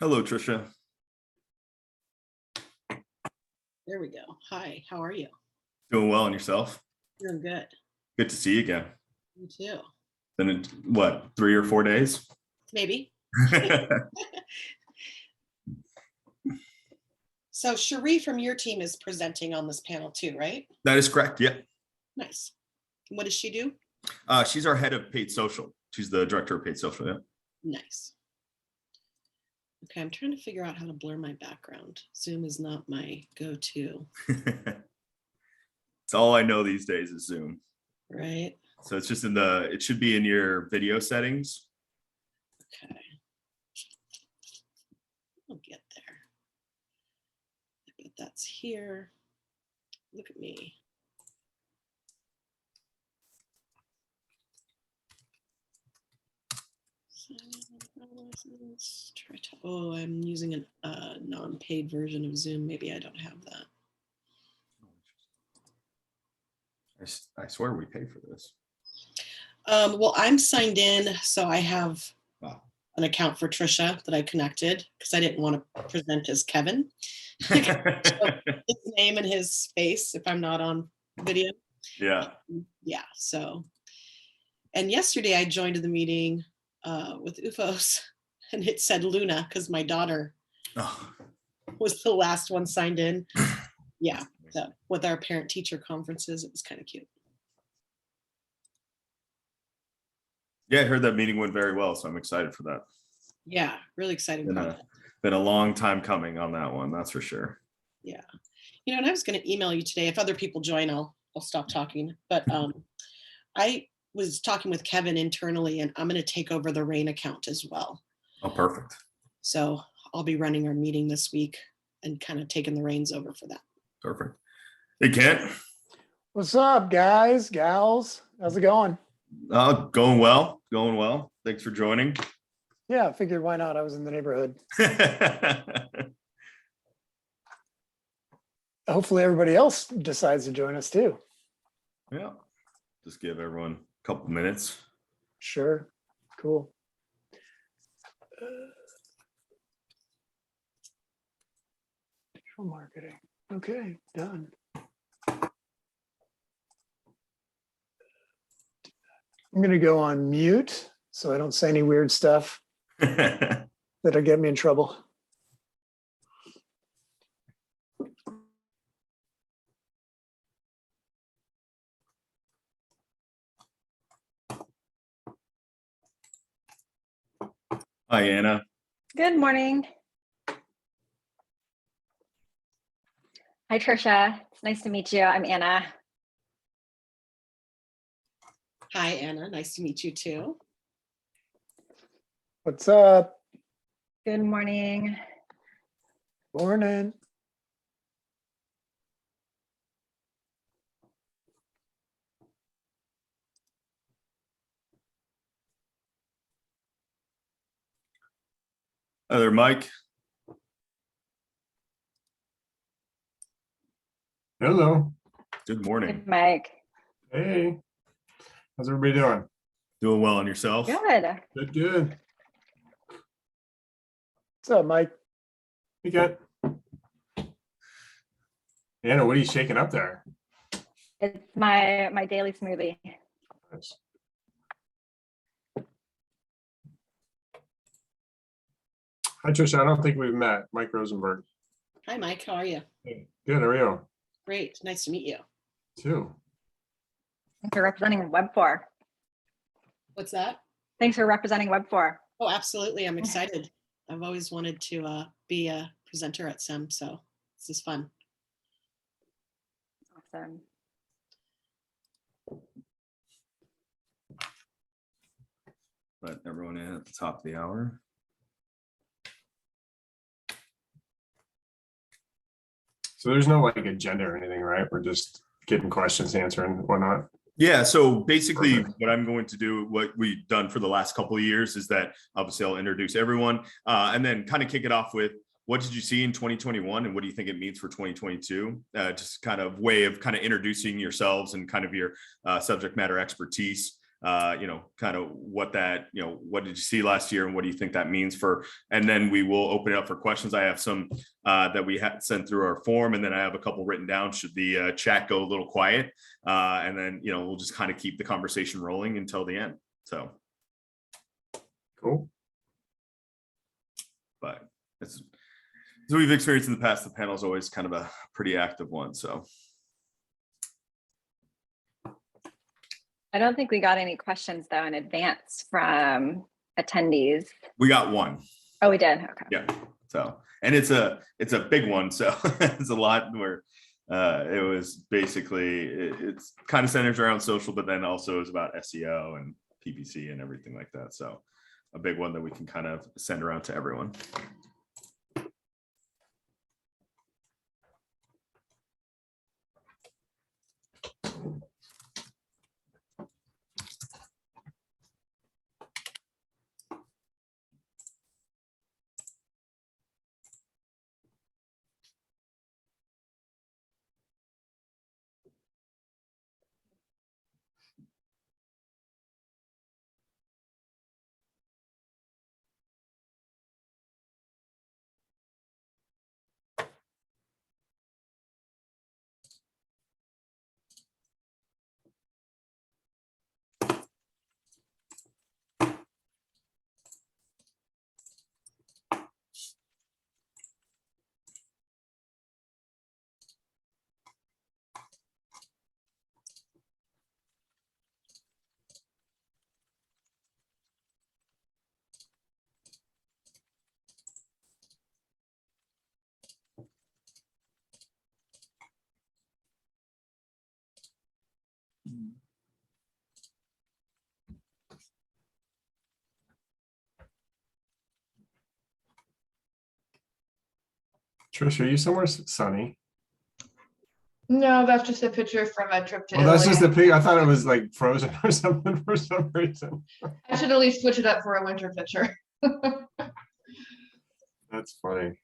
Hello, Tricia. There we go. Hi, how are you? Doing well, and yourself? Doing good. Good to see you again. You too. Been in, what, 3 or 4 days? Maybe. So Shuree from your team is presenting on this panel too, right? That is correct. Yeah. Nice. What does she do? She's our head of paid social. She's the director of paid social. Yeah. Nice. Okay, I'm trying to figure out how to blur my background. Zoom is not my go-to. It's all I know these days is Zoom. Right. So it's just it should be in your video settings. Okay. I'll get there. I bet that's here. Look at me. Oh, I'm using a non-paid version of Zoom. Maybe I don't have that. I swear we pay for this. Well, I'm signed in, so I have Wow. an account for Tricia that I connected because I didn't want to present as Kevin. His name and his face if I'm not on video. Yeah. Yeah. So, and yesterday I joined the meeting with UFOs, and it said Luna because my daughter was the last one signed in. Yeah. So with our parent-teacher conferences, it was kind of cute. Yeah, I heard that meeting went very well, so I'm excited for that. Yeah, really exciting. Been a long time coming on that one, that's for sure. Yeah. You know, and I was going to email you today. If other people join, I'll stop talking. But I was talking with Kevin internally, and I'm going to take over the RAIN account as well. Oh, perfect. So I'll be running our meeting this week and kind of taking the reins over for that. Perfect. Hey, Kent. What's up, guys, gals? How's it going? Going well. Going well. Thanks for joining. Yeah, I figured why not? I was in the neighborhood. Hopefully everybody else decides to join us too. Yeah. Just give everyone a couple minutes. Sure. Cool. Digital marketing. Okay, done. I'm going to go on mute so I don't say any weird stuff that'll get me in trouble. Hi, Anna. Good morning. Hi, Tricia. It's nice to meet you. I'm Anna. Hi, Anna. Nice to meet you too. What's up? Good morning. Morning. Hi there, Mike. Hello. Good morning. Good, Mike. Hey. How's everybody doing? Doing well on yourself? Good. Good, good. What's up, Mike? You got Anna, what are you shaking up there? It's my daily smoothie. Nice. Hi, Tricia. I don't think we've met. Mike Rosenberg. Hi, Mike. How are you? Hey. Good. How are you? Great. Nice to meet you. Too. Thanks for representing Webfor. What's that? Thanks for representing Webfor. Oh, absolutely. I'm excited. I've always wanted to be a presenter at SEM, so this is fun. Awesome. Let everyone in at the top of the hour. So there's no like agenda or anything, right? We're just getting questions answered and whatnot. Yeah, so basically Perfect. what I'm going to do, what we've done for the last couple of years is that obviously I'll introduce everyone and then kind of kick it off with what did you see in 2021 and what do you think it means for 2022? Just kind of way of kind of introducing yourselves and kind of your subject matter expertise. kind of what that, what did you see last year and what do you think that means for, and then we will open it up for questions. I have some that we had sent through our form, and then I have a couple written down should the chat go a little quiet. And then, we'll just kind of keep the conversation rolling until the end. So. Cool. But as we've experienced in the past, the panel is always kind of a pretty active one. So. I don't think we got any questions though in advance from attendees. We got one. Oh, we did. Okay. Yeah. So, and it's a big one. So it's a lot where it was basically, it's kind of centers around social, but then also is about SEO and PPC and everything like that. So a big one that we can kind of send around to everyone. Tricia, are you somewhere sunny? No, that's just a picture from a trip to Well, that's Italy. just the pig. I thought it was like frozen or something for some reason. I should at least switch it up for a winter picture. That's funny.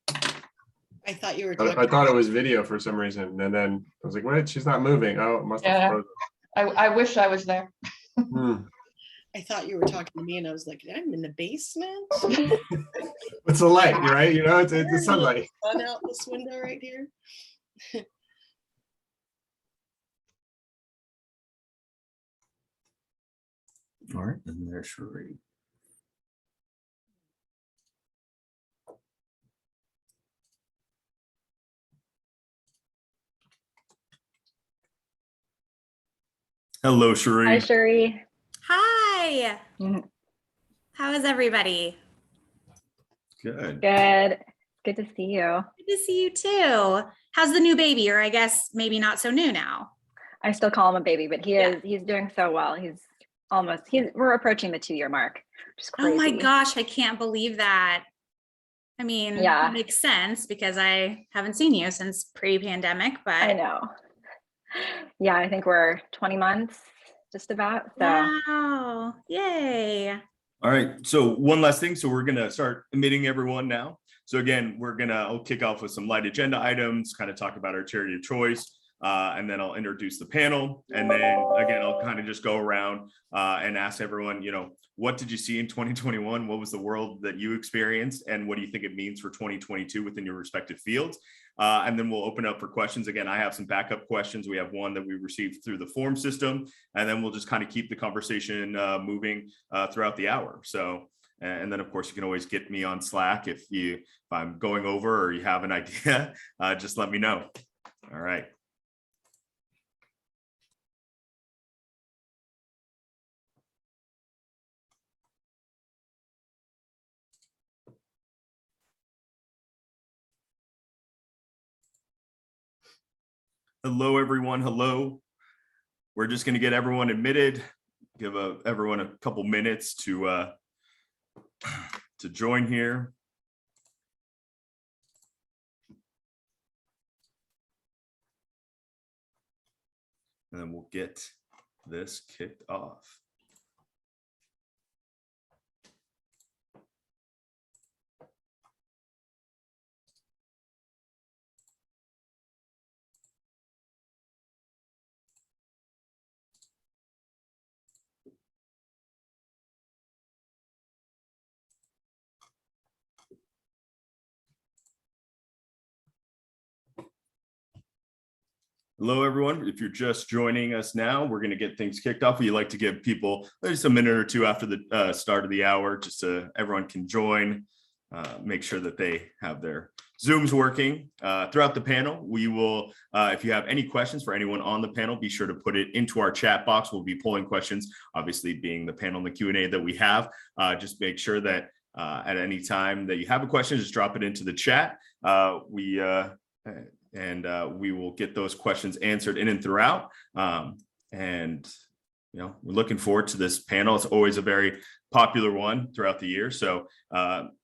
I thought you were I talking. thought it was video for some reason, and then I was like, "Wait, she's not moving." Oh, it must have Yeah. frozen. I wish I was there. Hmm. I thought you were talking to me, and I was like, I'm in the basement. It's the light, right? It's the sunlight. Sun out this window right here. All right, and there's Shuree. Hello, Shuree. Hi, Shuree. Hi. Mhm. How is everybody? Good. Good. Good to see you. Good to see you too. How's the new baby? Or I guess maybe not so new now. I still call him a baby, but Yeah. he's doing so well. We're approaching the 2-year mark. Which is crazy. Oh my gosh, I can't believe that. I mean, Yeah. it makes sense because I haven't seen you since pre-pandemic, but I know. Yeah, I think we're 20 months, just about. So wow. Yay. All right. So one last thing. So we're going to start admitting everyone now. So again, I'll kick off with some light agenda items, kind of talk about our charity of choice. And then I'll introduce the panel. And then again, I'll kind of just go around and ask everyone, what did you see in 2021? What was the world that you experienced? And what do you think it means for 2022 within your respective fields? And then we'll open up for questions. Again, I have some backup questions. We have one that we received through the form system, and then we'll just kind of keep the conversation moving throughout the hour. So, and then of course you can always get me on Slack if I'm going over or you have an idea, just let me know. All right. Hello, everyone. Hello. We're just going to get everyone admitted. Give everyone a couple minutes to join here. And then we'll get this kicked off. Hello, everyone. If you're just joining us now, we're going to get things kicked off. We like to give people just a minute or two after the start of the hour, just so everyone can join, make sure that they have their Zooms working. Throughout the panel, we will, if you have any questions for anyone on the panel, be sure to put it into our chat box. We'll be pulling questions, obviously being the panel and the Q&A that we have. Just make sure that at any time that you have a question, just drop it into the chat. We will get those questions answered in and throughout. And we're looking forward to this panel. It's always a very popular one throughout the year. So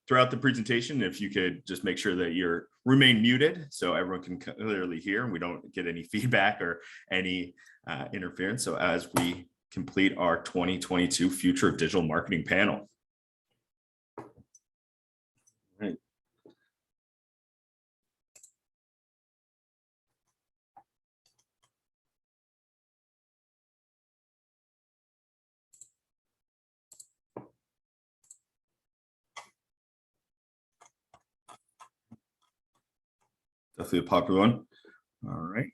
throughout the presentation, if you could just make sure that you remain muted so everyone can clearly hear and we don't get any feedback or any interference. So as we complete our 2022 Future of Digital Marketing panel. Right. Definitely a popular one. All right.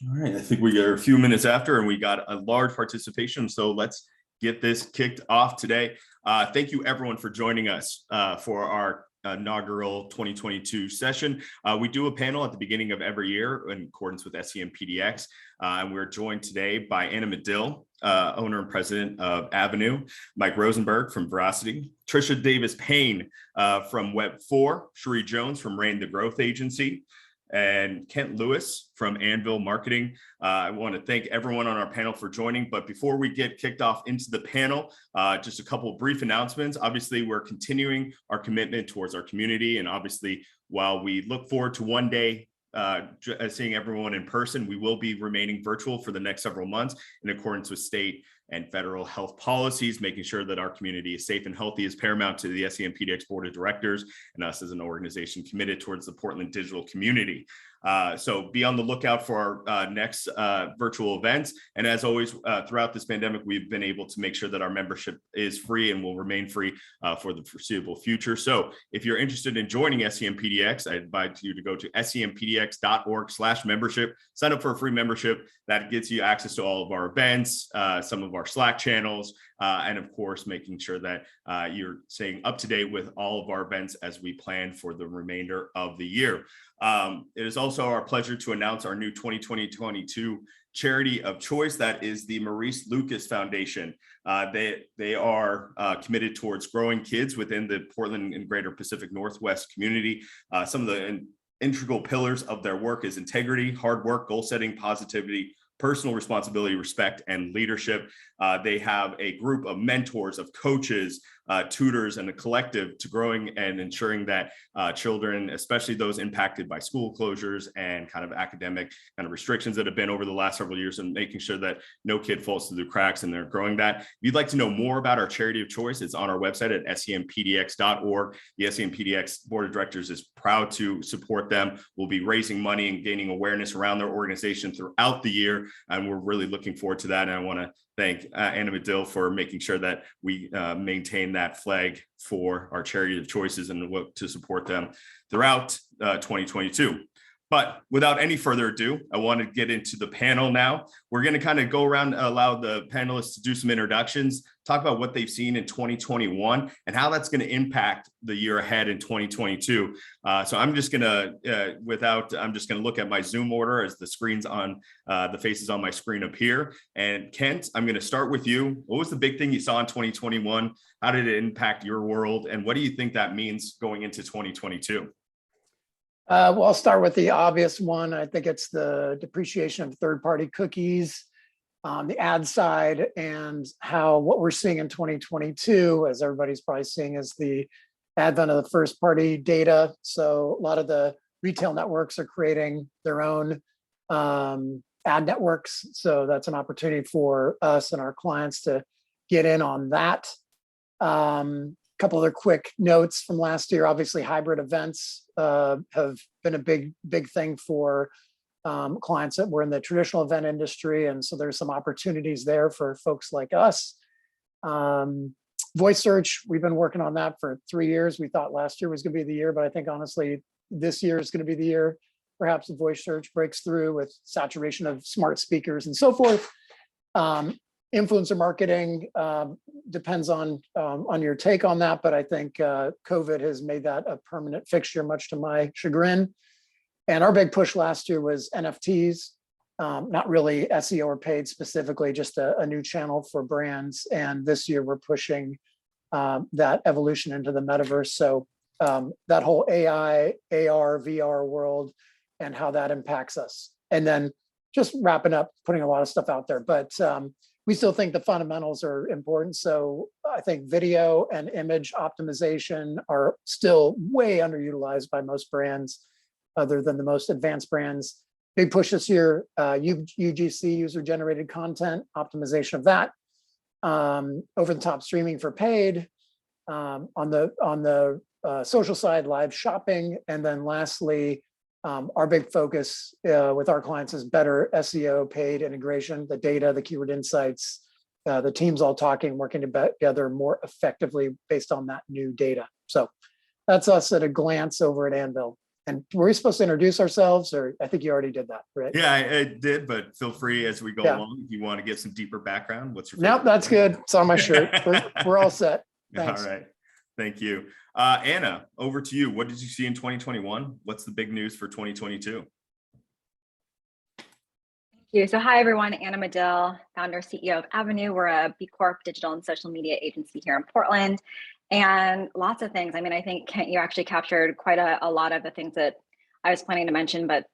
All right, I think we are a few minutes after and we got a large participation. So let's get this kicked off today. Thank you everyone for joining us for our inaugural 2022 session. We do a panel at the beginning of every year in accordance with SEMpdx. And we're joined today by Anna Madill, owner and president of Avenue, Mike Rosenberg from Veracity, Tricia Davis-Payne from Webfor, Shuree Jones from Rain the Growth Agency, and Kent Lewis from Anvil Marketing. I want to thank everyone on our panel for joining. But before we get kicked off into the panel, just a couple of brief announcements. Obviously, we're continuing our commitment towards our community. And obviously, while we look forward to one day seeing everyone in person, we will be remaining virtual for the next several months in accordance with state and federal health policies. Making sure that our community is safe and healthy is paramount to the SEMpdx Board of Directors and us as an organization committed towards the Portland digital community. So be on the lookout for our next virtual events. And as always, throughout this pandemic, we've been able to make sure that our membership is free and will remain free for the foreseeable future. So if you're interested in joining SEMpdx, I invite you to go to SEMpdx.org/membership, sign up for a free membership that gets you access to all of our events, some of our Slack channels, and of course, making sure that you're staying up to date with all of our events as we plan for the remainder of the year. It is also our pleasure to announce our new 2022 charity of choice. That is the Maurice Lucas Foundation. They are committed towards growing kids within the Portland and Greater Pacific Northwest community. Some of the integral pillars of their work is integrity, hard work, goal setting, positivity, personal responsibility, respect, and leadership. They have a group of mentors, of coaches, tutors, and a collective to growing and ensuring that children, especially those impacted by school closures and kind of academic kind of restrictions that have been over the last several years, and making sure that no kid falls through the cracks, and they're growing that. If you'd like to know more about our charity of choice, it's on our website at SEMpdx.org. The SEMpdx Board of Directors is proud to support them. We'll be raising money and gaining awareness around their organization throughout the year, and we're really looking forward to that. And I want to thank Anna Madill for making sure that we maintain that flag for our charity of choices and look to support them throughout 2022. But without any further ado, I want to get into the panel now. We're going to kind of go around, allow the panelists to do some introductions, talk about what they've seen in 2021 and how that's going to impact the year ahead in 2022. So I'm just going to, I'm just going to look at my Zoom order as the screen's on, the faces on my screen up here. And Kent, I'm going to start with you. What was the big thing you saw in 2021? How did it impact your world? And what do you think that means going into 2022? Well, I'll start with the obvious one. I think it's the depreciation of third-party cookies on the ad side, and how what we're seeing in 2022, as everybody's probably seeing, is the advent of the first-party data. So a lot of the retail networks are creating their own ad networks. So that's an opportunity for us and our clients to get in on that. Couple other quick notes from last year. Obviously, hybrid events have been a big thing for clients that were in the traditional event industry, and so there's some opportunities there for folks like us. Voice search, we've been working on that for 3 years. We thought last year was going to be the year, but I think honestly, this year is going to be the year. Perhaps the voice search breaks through with saturation of smart speakers and so forth. Influencer marketing depends on your take on that, but I think COVID has made that a permanent fixture, much to my chagrin. And our big push last year was NFTs, not really SEO or paid specifically, just a new channel for brands. And this year we're pushing that evolution into the metaverse. So that whole AI, AR, VR world and how that impacts us. And then just wrapping up, putting a lot of stuff out there. But we still think the fundamentals are important. So I think video and image optimization are still way underutilized by most brands, other than the most advanced brands. Big push this year, UGC, user-generated content, optimization of that. Over-the-top streaming for paid. On the social side, live shopping. And then lastly, our big focus with our clients is better SEO, paid integration, the data, the keyword insights, the teams all talking, working together more effectively based on that new data. So that's us at a glance over at Anvil. And were we supposed to introduce ourselves, or I think you already did that, right? Yeah, I did, but feel free as we go along. If you want to get some deeper background, what's your favorite? Nope, that's good. It's on my shirt. We're all set. Thanks. All right. Thank you. Anna, over to you. What did you see in 2021? What's the big news for 2022? Thank you. So hi, everyone. Anna Madill, founder, CEO of Avenue. We're a B Corp digital and social media agency here in Portland. And lots of things. I mean, I think, Kent, you actually captured quite a lot of the things that I was planning to mention. But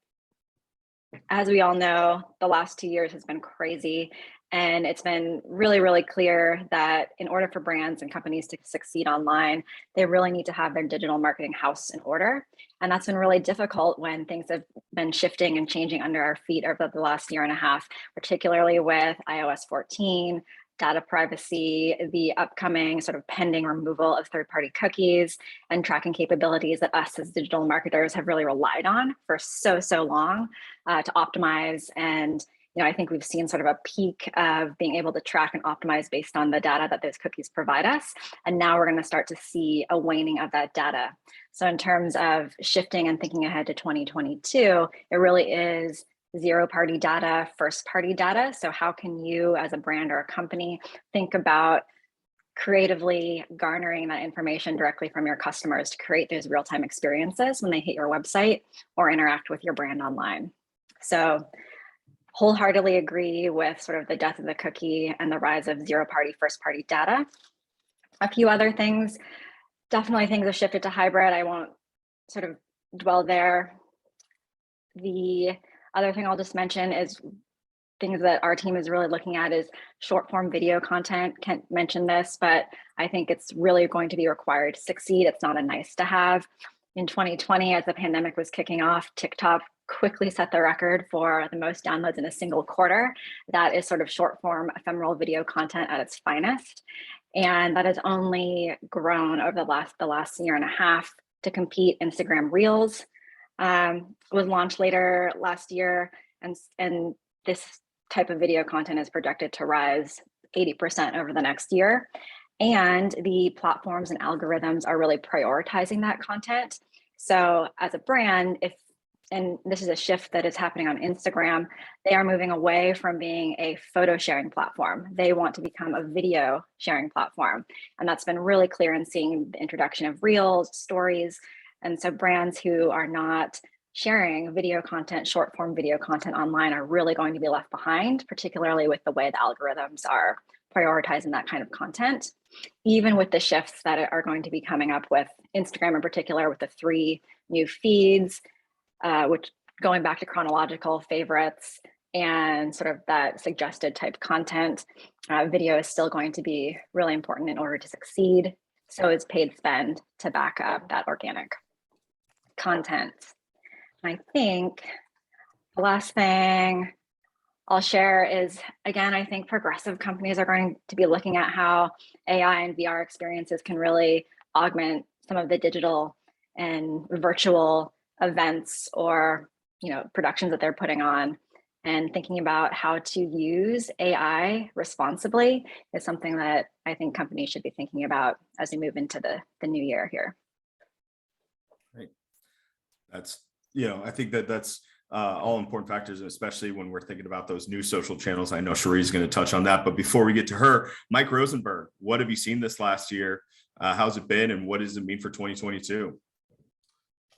as we all know, the last 2 years has been crazy. And it's been really, really clear that in order for brands and companies to succeed online, they really need to have their digital marketing house in order. And that's been really difficult when things have been shifting and changing under our feet over the last year and a half, particularly with iOS 14, data privacy, the upcoming sort of pending removal of third-party cookies and tracking capabilities that us as digital marketers have really relied on for so long to optimize. And I think we've seen sort of a peak of being able to track and optimize based on the data that those cookies provide us. And now we're going to start to see a waning of that data. So in terms of shifting and thinking ahead to 2022, it really is zero-party data, first-party data. So how can you as a brand or a company think about creatively garnering that information directly from your customers to create those real-time experiences when they hit your website or interact with your brand online? So wholeheartedly agree with sort of the death of the cookie and the rise of zero-party, first-party data. A few other things, definitely things have shifted to hybrid. I won't sort of dwell there. The other thing I'll just mention is things that our team is really looking at is short form video content. Kent mentioned this, but I think it's really going to be required to succeed. It's not a nice to have. In 2020, as the pandemic was kicking off, TikTok quickly set the record for the most downloads in a single quarter. That is sort of short form ephemeral video content at its finest. And that has only grown over the last year and a half to compete. Instagram Reels was launched later last year. And this type of video content is projected to rise 80% over the next year. And the platforms and algorithms are really prioritizing that content. So as a brand, and this is a shift that is happening on Instagram, they are moving away from being a photo sharing platform. They want to become a video sharing platform. And that's been really clear in seeing the introduction of Reels, stories. And so brands who are not sharing video content, short form video content online are really going to be left behind, particularly with the way the algorithms are prioritizing that kind of content, even with the shifts that are going to be coming up with Instagram in particular, with the 3 new feeds, which going back to chronological favorites and sort of that suggested type content, video is still going to be really important in order to succeed. So is paid spend to back up that organic content. I think the last thing I'll share is, again, I think progressive companies are going to be looking at how AI and VR experiences can really augment some of the digital and virtual events or productions that they're putting on. and thinking about how to use AI responsibly is something that I think companies should be thinking about as we move into the new year here. Right. That's, you know, I think that's all important factors, especially when we're thinking about those new social channels. I know Shuree is going to touch on that, but before we get to her, Mike Rosenberg, what have you seen this last year? How's it been, and what does it mean for 2022?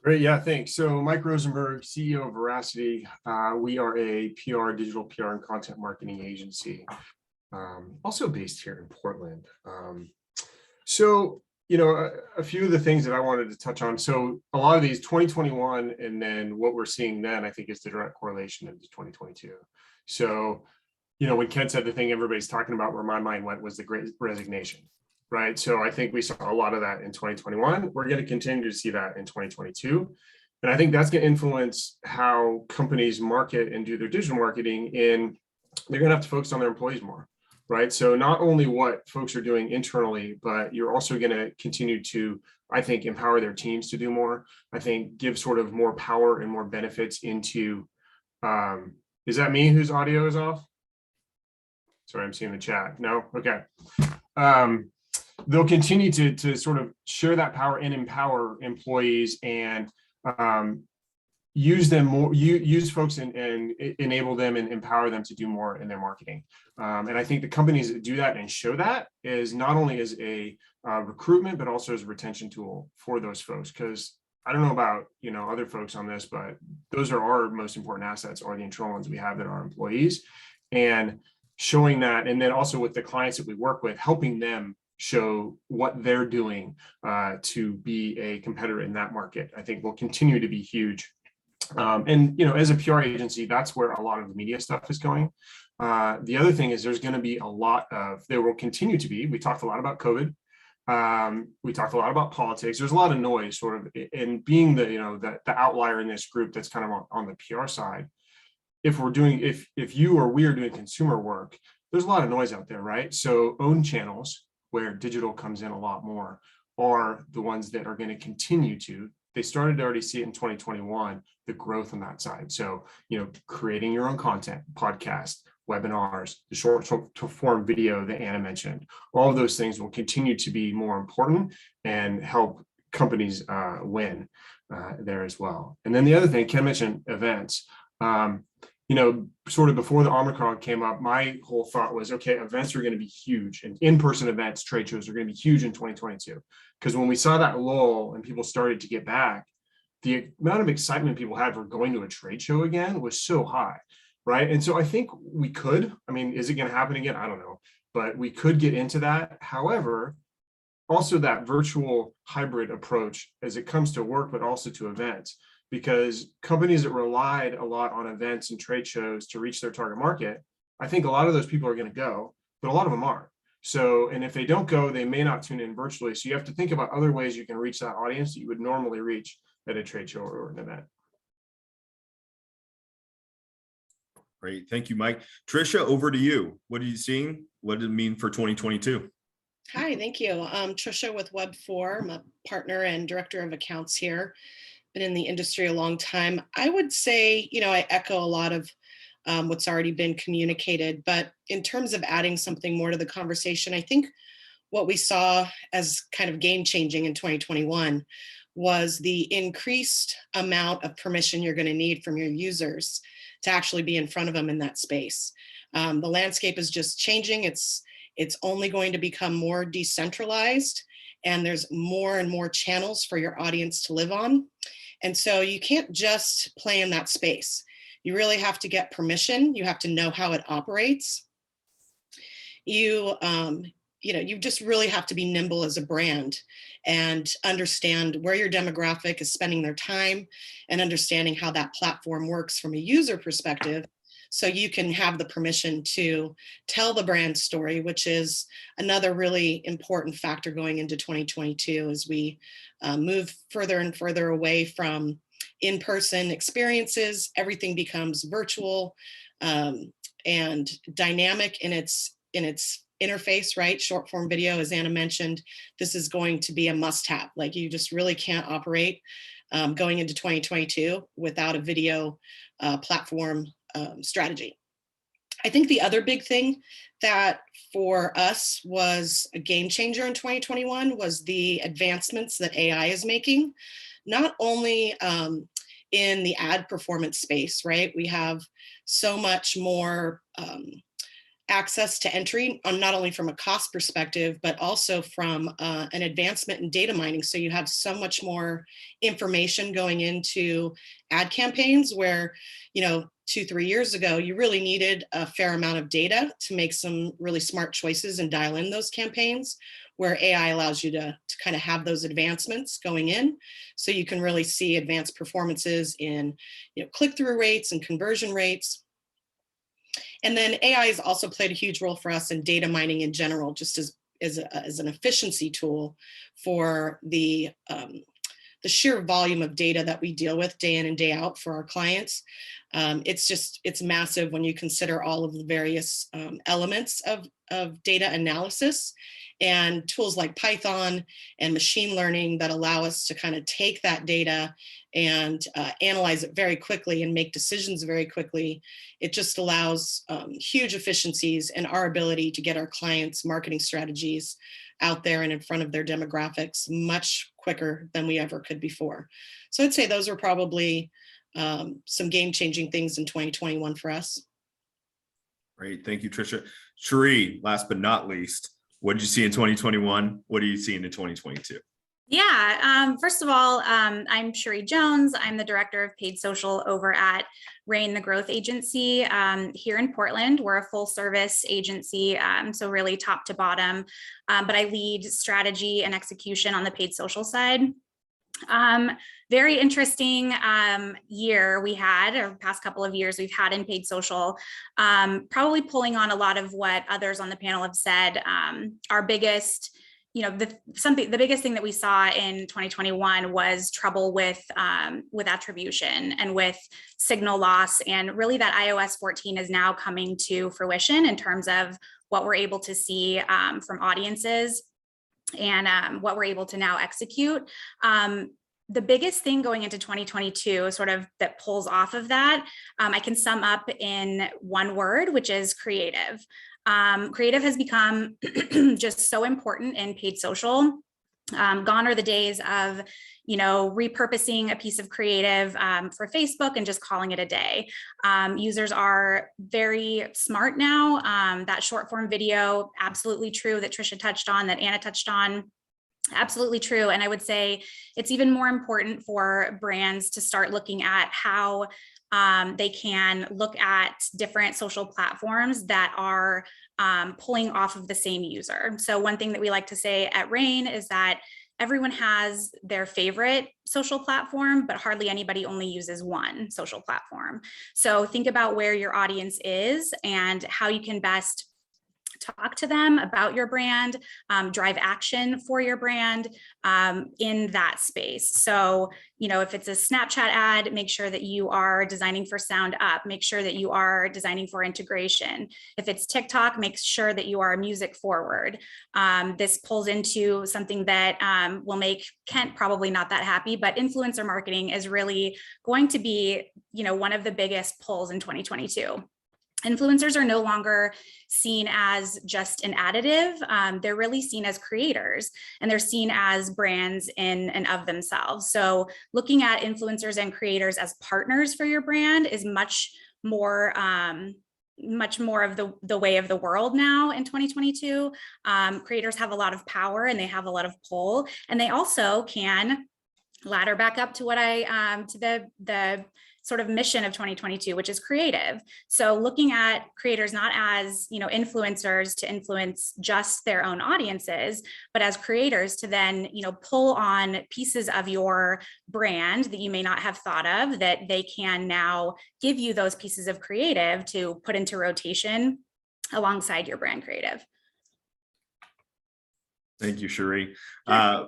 Great, yeah, thanks. So Mike Rosenberg, CEO of Veracity. We are a digital PR and content marketing agency, also based here in Portland. So, you know, a few of the things that I wanted to touch on. So a lot of these 2021 and then what we're seeing then, I think, is the direct correlation into 2022. So, you know, when Ken said the thing everybody's talking about, where my mind went was the Great Resignation, right? So I think we saw a lot of that in 2021. We're going to continue to see that in 2022. And I think that's going to influence how companies market and do their digital marketing. And they're going to have to focus on their employees more. Right. So not only what folks are doing internally, but you're also going to continue to, I think, empower their teams to do more. I think give sort of more power and more benefits into, is that me whose audio is off? Sorry, I'm seeing the chat. No? Okay. They'll continue to sort of share that power and empower employees and use them more, use folks and enable them and empower them to do more in their marketing. And I think the companies that do that and show that is not only as a recruitment, but also as a retention tool for those folks. Because I don't know about, you know, other folks on this, but those are our most important assets, are the internal ones we have that are employees, and showing that. And then also with the clients that we work with, helping them show what they're doing to be a competitor in that market, I think will continue to be huge. And, you know, as a PR agency, that's where a lot of the media stuff is going. The other thing is there's going to be there will continue to be, we talked a lot about COVID. We talked a lot about politics. There's a lot of noise sort of, and being the, you know, the outlier in this group that's kind of on the PR side. If you or we are doing consumer work, there's a lot of noise out there, right? So own channels where digital comes in a lot more are the ones that are going to continue to. They started to already see it in 2021, the growth on that side. So, you know, creating your own content, podcast, webinars, the short form video that Anna mentioned, all of those things will continue to be more important and help companies win there as well. And then the other thing, Ken mentioned events. You know, sort of before the Omicron came up, my whole thought was, okay, events are going to be huge, and in-person events, trade shows are going to be huge in 2022. Because when we saw that lull and people started to get back, the amount of excitement people had for going to a trade show again was so high, right? And so I think we could, I mean, is it going to happen again? I don't know, but we could get into that. However, also that virtual hybrid approach as it comes to work, but also to events. Because companies that relied a lot on events and trade shows to reach their target market, I think a lot of those people are going to go, but a lot of them aren't. So, and if they don't go, they may not tune in virtually. So you have to think about other ways you can reach that audience that you would normally reach at a trade show or an event. Great. Thank you, Mike. Tricia, over to you. What are you seeing? What does it mean for 2022? Hi, thank you. Tricia with Webfor. I'm a partner and director of accounts here. Been in the industry a long time. I would say, you know, I echo a lot of what's already been communicated, but in terms of adding something more to the conversation, I think what we saw as kind of game changing in 2021 was the increased amount of permission you're going to need from your users to actually be in front of them in that space. The landscape is just changing. It's only going to become more decentralized, and there's more and more channels for your audience to live on. And so you can't just play in that space. You really have to get permission. You have to know how it operates. You just really have to be nimble as a brand and understand where your demographic is spending their time and understanding how that platform works from a user perspective, so you can have the permission to tell the brand story, which is another really important factor going into 2022 as we move further and further away from in-person experiences. Everything becomes virtual and dynamic in its interface, right? Short form video, as Anna mentioned, this is going to be a must-have. Like, you just really can't operate going into 2022 without a video platform strategy. I think the other big thing that for us was a game changer in 2021 was the advancements that AI is making, not only in the ad performance space, right? We have so much more access to entry, on not only from a cost perspective, but also from an advancement in data mining. So you have so much more information going into ad campaigns where, 2-3 years ago, you really needed a fair amount of data to make some really smart choices and dial in those campaigns, where AI allows you to kind of have those advancements going in. So you can really see advanced performances in click-through rates and conversion rates. And then AI has also played a huge role for us in data mining in general, just as an efficiency tool for the sheer volume of data that we deal with day in and day out for our clients. It's massive when you consider all of the various elements of data analysis, and tools like Python and machine learning that allow us to kind of take that data and analyze it very quickly and make decisions very quickly. It just allows huge efficiencies in our ability to get our clients' marketing strategies out there and in front of their demographics much quicker than we ever could before. So I'd say those are probably some game-changing things in 2021 for us. Great, thank you, Tricia. Shuree, last but not least, what did you see in 2021? What are you seeing in 2022? Yeah, first of all, I'm Shuree Jones. I'm the director of paid social over at Rain, the growth agency here in Portland. We're a full service agency, so really top to bottom, but I lead strategy and execution on the paid social side. Very interesting year we had, or past couple of years we've had in paid social, probably pulling on a lot of what others on the panel have said. Our biggest, the biggest thing that we saw in 2021 was trouble with attribution and with signal loss, and really that iOS 14 is now coming to fruition in terms of what we're able to see from audiences and what we're able to now execute. The biggest thing going into 2022 sort of that pulls off of that, I can sum up in one word, which is creative. Creative has become just so important in paid social. Gone are the days of, repurposing a piece of creative for Facebook and just calling it a day. Users are very smart now. That short form video, absolutely true, that Tricia touched on, that Anna touched on. Absolutely true. And I would say it's even more important for brands to start looking at how they can look at different social platforms that are pulling off of the same user. So one thing that we like to say at Rain is that everyone has their favorite social platform, but hardly anybody only uses one social platform. So think about where your audience is and how you can best talk to them about your brand, drive action for your brand in that space. So, if it's a Snapchat ad, make sure that you are designing for sound up, make sure that you are designing for integration. If it's TikTok, make sure that you are music forward. This pulls into something that will make Kent probably not that happy, but influencer marketing is really going to be, one of the biggest pulls in 2022. Influencers are no longer seen as just an additive. They're really seen as creators, and they're seen as brands in and of themselves. So looking at influencers and creators as partners for your brand is much more of the way of the world now in 2022. Creators have a lot of power and they have a lot of pull, and they also can ladder back up to what to the sort of mission of 2022, which is creative. So looking at creators not as, influencers to influence just their own audiences, but as creators to then, pull on pieces of your brand that you may not have thought of, that they can now give you those pieces of creative to put into rotation alongside your brand creative. Thank you, Shuree. I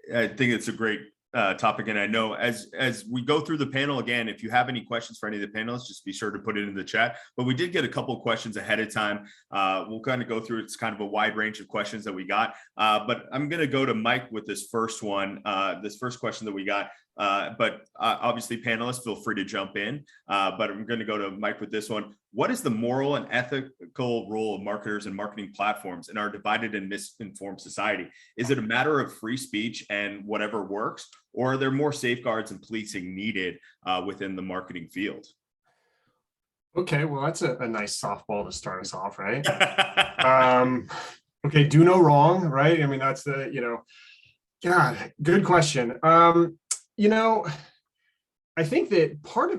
think it's a great topic. And I know as we go through the panel again, if you have any questions for any of the panelists, just be sure to put it in the chat. But we did get a couple of questions ahead of time. We'll kind of go through, it's kind of a wide range of questions that we got. But I'm going to go to Mike with this first one, this first question that we got. But obviously panelists, feel free to jump in. But I'm going to go to Mike with this one. What is the moral and ethical role of marketers and marketing platforms in our divided and misinformed society? Is it a matter of free speech and whatever works, or are there more safeguards and policing needed within the marketing field? Okay, well, that's a nice softball to start us off, right? Okay, do no wrong, right? I mean, that's the, God, good question. I think that part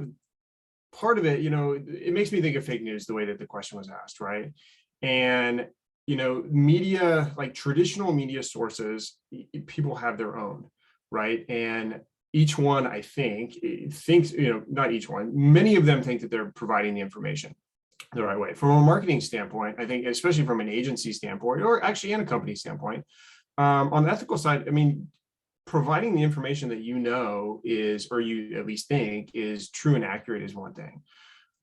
of it, it makes me think of fake news the way that the question was asked, right? And, media, like traditional media sources, people have their own, right? And each one, I think, thinks, not each one, many of them think that they're providing the information the right way. From a marketing standpoint, I think, especially from an agency standpoint, or actually in a company standpoint, on the ethical side, I mean, providing the information that is, or you at least think is true and accurate is one thing.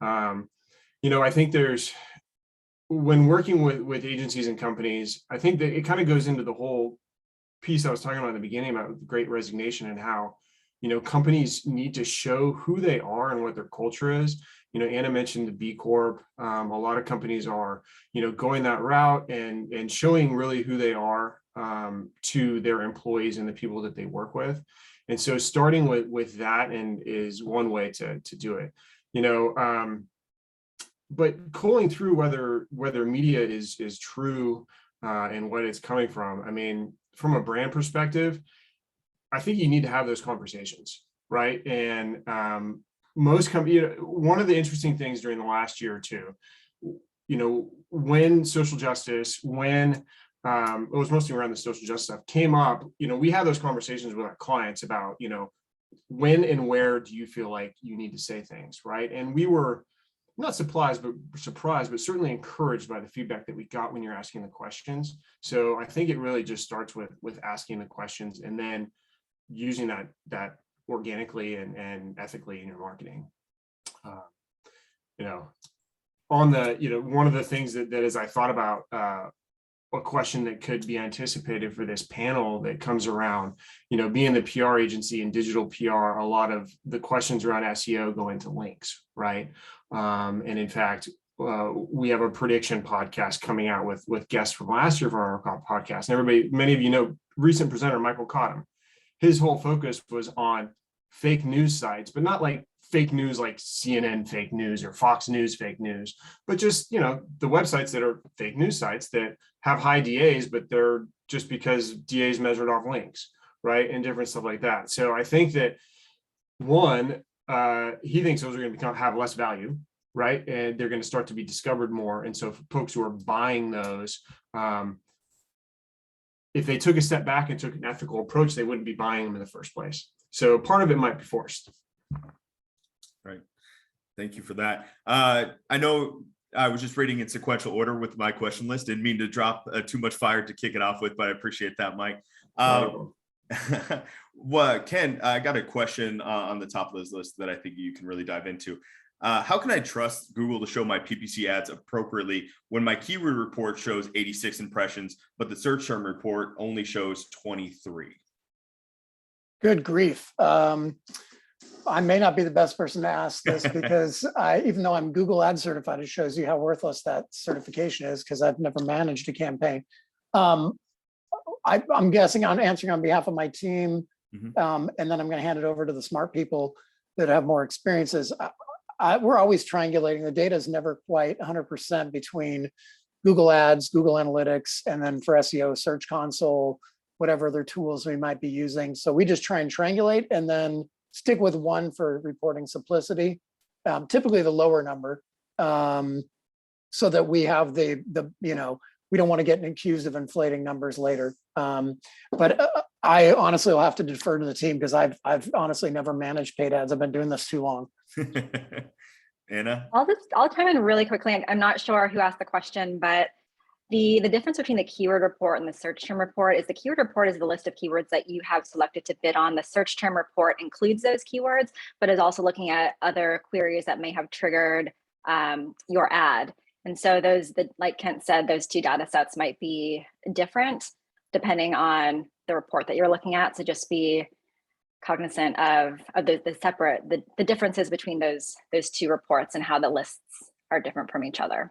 I think when working with agencies and companies, I think that it kind of goes into the whole piece I was talking about in the beginning about the Great Resignation and how, companies need to show who they are and what their culture is. Anna mentioned the B Corp. A lot of companies are, going that route and showing really who they are to their employees and the people that they work with. And so starting with that is one way to do it, but culling through whether media is true and what it's coming from. I mean, from a brand perspective, I think you need to have those conversations, right? And most companies, one of the interesting things during the last year or two, when social justice, when it was mostly around the social justice stuff came up, we had those conversations with our clients about, when and where do you feel like you need to say things, right? And we were not surprised, but certainly encouraged by the feedback that we got when you're asking the questions. So I think it really just starts with asking the questions and then using that organically and ethically in your marketing. On the, one of the things that as I thought about a question that could be anticipated for this panel that comes around, being the PR agency and digital PR, a lot of the questions around SEO go into links, right? And in fact, we have a prediction podcast coming out with guests from last year for our podcast. And many of you know, recent presenter Michael Cottam. His whole focus was on fake news sites, but not like fake news like CNN fake news or Fox News fake news, but just, the websites that are fake news sites that have high DAs, but they're just because DAs measured off links, right? And different stuff like that. So I think that one, he thinks those are going to have less value, right? And they're going to start to be discovered more. And so for folks who are buying those, if they took a step back and took an ethical approach, they wouldn't be buying them in the first place. So part of it might be forced. Right. Thank you for that. I know I was just reading in sequential order with my question list. Didn't mean to drop too much fire to kick it off with, but I appreciate that, Mike. Well, Ken, I got a question on the top of this list that I think you can really dive into. How can I trust Google to show my PPC ads appropriately when my keyword report shows 86 impressions, but the search term report only shows 23? Good grief. I may not be the best person to ask this because even though I'm Google Ad certified, it shows you how worthless that certification is because I've never managed a campaign. I'm guessing I'm answering on behalf of my team, and then I'm going to hand it over to the smart people that have more experiences. We're always triangulating. The data is never quite 100% between Google Ads, Google Analytics, and then for SEO, Search Console, whatever other tools we might be using. So we just try and triangulate and then stick with one for reporting simplicity, typically the lower number, so that we have the we don't want to get accused of inflating numbers later. But I honestly will have to defer to the team because I've honestly never managed paid ads. I've been doing this too long. Anna? I'll chime in really quickly. I'm not sure who asked the question, but The difference between the keyword report and the search term report is the keyword report is the list of keywords that you have selected to bid on. The search term report includes those keywords, but is also looking at other queries that may have triggered your ad. And so like Kent said, those two data sets might be different depending on the report that you're looking at. So just be cognizant of the differences between those two reports and how the lists are different from each other.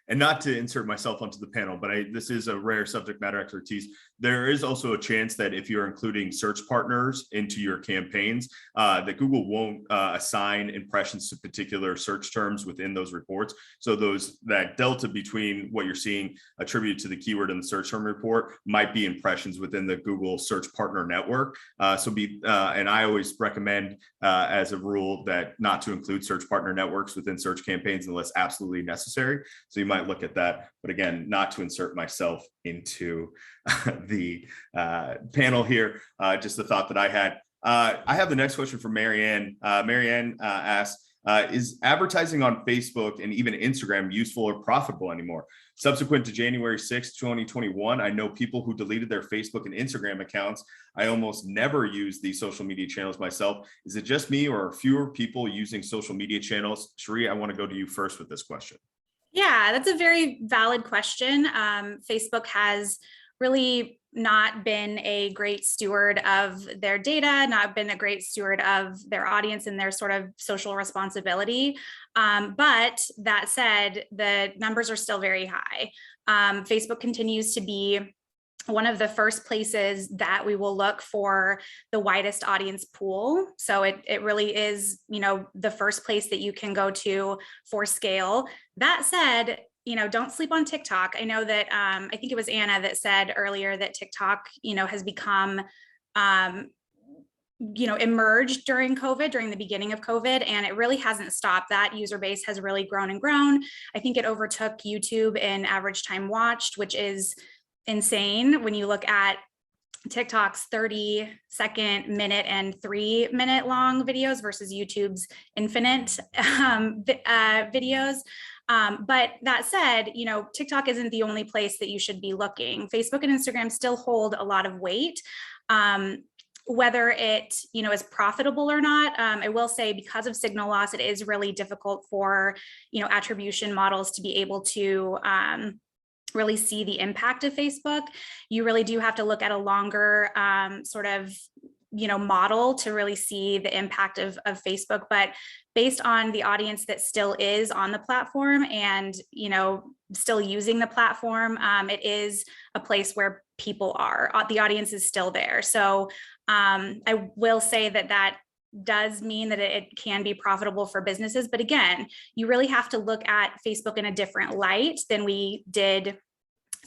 And not to insert myself onto the panel, but this is a rare subject matter expertise. There is also a chance that if you're including search partners into your campaigns, that Google won't assign impressions to particular search terms within those reports. So that delta between what you're seeing attributed to the keyword in the search term report might be impressions within the Google search partner network. And I always recommend as a rule that not to include search partner networks within search campaigns unless absolutely necessary. So you might look at that, but again, not to insert myself into the panel here, just the thought that I had. I have the next question from Marianne. Marianne asks, is advertising on Facebook and even Instagram useful or profitable anymore? Subsequent to January 6, 2021, I know people who deleted their Facebook and Instagram accounts. I almost never use these social media channels myself. Is it just me or are fewer people using social media channels? Shuree, I want to go to you first with this question. Yeah, that's a very valid question. Facebook has really not been a great steward of their data, not been a great steward of their audience and their sort of social responsibility. But that said, the numbers are still very high. Facebook continues to be one of the first places that we will look for the widest audience pool. So it really is, the first place that you can go to for scale. That said, don't sleep on TikTok. I know that I think it was Anna that said earlier that TikTok, has become, emerged during COVID, during the beginning of COVID, and it really hasn't stopped. That user base has really grown and grown. I think it overtook YouTube in average time watched, which is insane when you look at TikTok's 30-second, minute, and 3-minute long videos versus YouTube's infinite videos. But that said, TikTok isn't the only place that you should be looking. Facebook and Instagram still hold a lot of weight. Whether it, is profitable or not, I will say because of signal loss, it is really difficult for, attribution models to be able to really see the impact of Facebook. You really do have to look at a longer model to really see the impact of Facebook. But based on the audience that still is on the platform and, still using the platform, it is a place where people are. The audience is still there. So I will say that does mean that it can be profitable for businesses. But again, you really have to look at Facebook in a different light than we did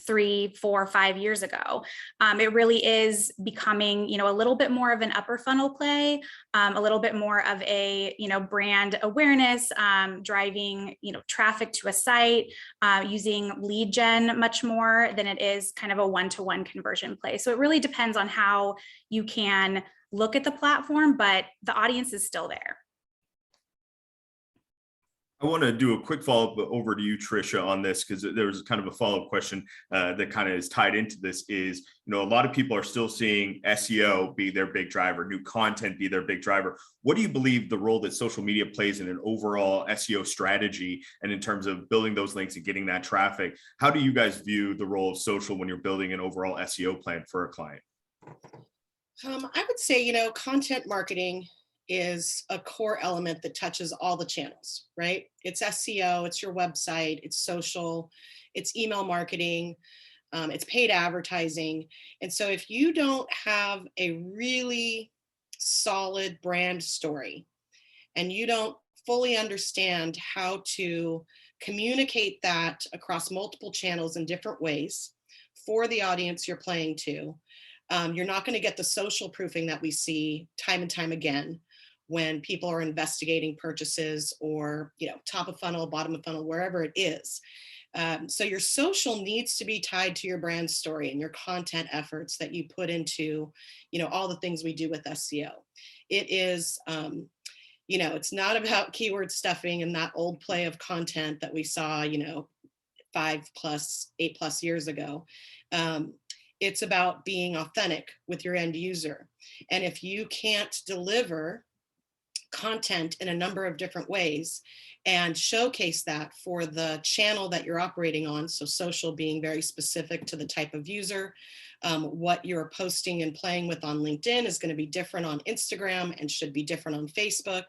3, 4, 5 years ago. It really is becoming, a little bit more of an upper funnel play, a little bit more of a, brand awareness, driving, traffic to a site, using lead gen much more than it is kind of a one-to-one conversion play. So it really depends on how you can look at the platform, but the audience is still there. I want to do a quick follow-up over to you, Tricia, on this, because there was kind of a follow-up question that kind of is tied into this is, a lot of people are still seeing SEO be their big driver, new content be their big driver. What do you believe the role that social media plays in an overall SEO strategy and in terms of building those links and getting that traffic? How do you guys view the role of social when you're building an overall SEO plan for a client? I would say, content marketing is a core element that touches all the channels, right? It's SEO, it's your website, it's social, it's email marketing, it's paid advertising. And so if you don't have a really solid brand story and you don't fully understand how to communicate that across multiple channels in different ways for the audience you're playing to, you're not going to get the social proofing that we see time and time again when people are investigating purchases or, top of funnel, bottom of funnel, wherever it is. So your social needs to be tied to your brand story and your content efforts that you put into, all the things we do with SEO. It is, it's not about keyword stuffing and that old play of content that we saw, 8+ years ago. It's about being authentic with your end user. And if you can't deliver content in a number of different ways and showcase that for the channel that you're operating on, so social being very specific to the type of user, what you're posting and playing with on LinkedIn is going to be different on Instagram and should be different on Facebook.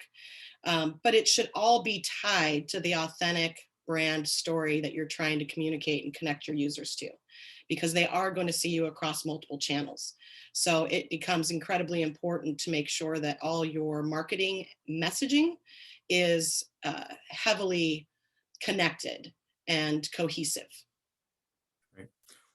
But it should all be tied to the authentic brand story that you're trying to communicate and connect your users to, because they are going to see you across multiple channels. So it becomes incredibly important to make sure that all your marketing messaging is heavily connected and cohesive. Right.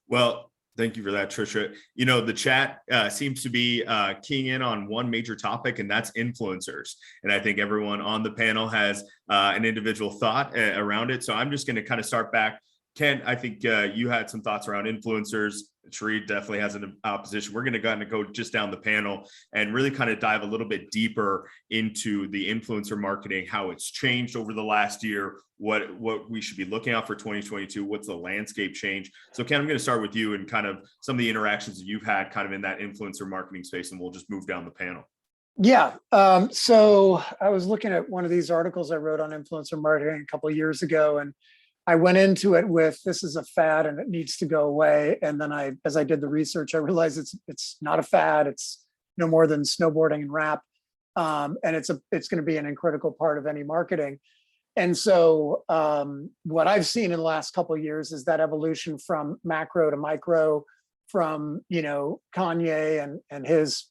Well, thank you for that, Tricia. You know, the chat seems to be keying in on one major topic, and that's influencers. And I think everyone on the panel has an individual thought around it. So I'm just going to kind of start back. Ken, I think you had some thoughts around influencers. Shuree definitely has an opposition. We're going to go just down the panel and really kind of dive a little bit deeper into the influencer marketing, how it's changed over the last year, what we should be looking out for 2022, what's the landscape change. So Ken, I'm going to start with you and kind of some of the interactions that you've had kind of in that influencer marketing space, and we'll just move down the panel. Yeah. So I was looking at one of these articles I wrote on influencer marketing a couple of years ago, and I went into it with, this is a fad and it needs to go away. And then as I did the research, I realized it's not a fad. It's no more than snowboarding and rap. And it's going to be an critical part of any marketing. And so what I've seen in the last couple of years is that evolution from macro to micro, from, Kanye and his